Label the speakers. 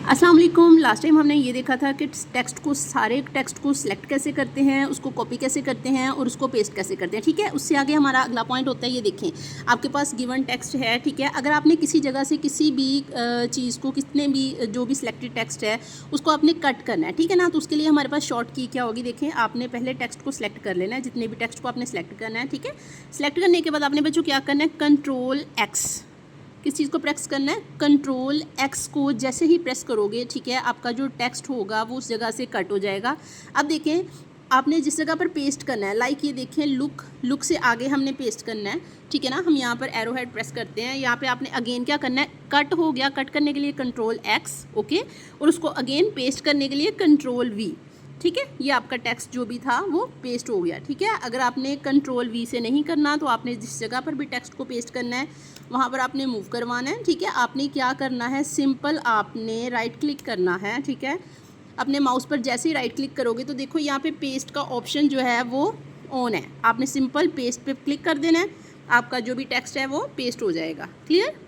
Speaker 1: अस्सलाम वालेकुम। Last time हमने ये देखा था कि सारे टेक्स्ट को सिलेक्ट कैसे करते हैं, उसको कॉपी कैसे करते हैं और उसको पेस्ट कैसे करते हैं। ठीक है, उससे आगे हमारा अगला पॉइंट होता है, ये देखें आपके पास गिवन टेक्स्ट है। ठीक है, अगर आपने किसी जगह से किसी भी चीज़ को, कितने भी जो भी सिलेक्टेड टेक्स्ट है उसको आपने कट करना है। ठीक है ना, तो उसके लिए हमारे पास शॉर्ट की क्या होगी, देखें आपने पहले टेक्स्ट को सिलेक्ट कर लेना है, जितने भी टेक्स्ट को आपने सेलेक्ट करना है। ठीक है, सिलेक्ट करने के बाद आपने बच्चों क्या करना है, कंट्रोल एक्स, किस चीज़ को प्रेस करना है, कंट्रोल एक्स को जैसे ही प्रेस करोगे, ठीक है, आपका जो टेक्स्ट होगा वो उस जगह से कट हो जाएगा। अब देखें आपने जिस जगह पर पेस्ट करना है, लाइक ये देखें लुक से आगे हमने पेस्ट करना है। ठीक है ना, हम यहाँ पर एरो हेड प्रेस करते हैं, यहाँ पे आपने अगेन क्या करना है, कट हो गया, कट करने के लिए कंट्रोल एक्स, ओके, और उसको अगेन पेस्ट करने के लिए कंट्रोल वी। ठीक है, ये आपका टेक्स्ट जो भी था वो पेस्ट हो गया। ठीक है, अगर आपने कंट्रोल वी से नहीं करना तो आपने जिस जगह पर भी टेक्स्ट को पेस्ट करना है वहाँ पर आपने मूव करवाना है। ठीक है, आपने क्या करना है, सिंपल आपने राइट क्लिक करना है। ठीक है, अपने माउस पर जैसे ही राइट क्लिक करोगे तो देखो यहाँ पे पेस्ट का ऑप्शन जो है वो ऑन है, आपने सिंपल पेस्ट पे क्लिक कर देना है, आपका जो भी टेक्स्ट है वो पेस्ट हो जाएगा। क्लियर।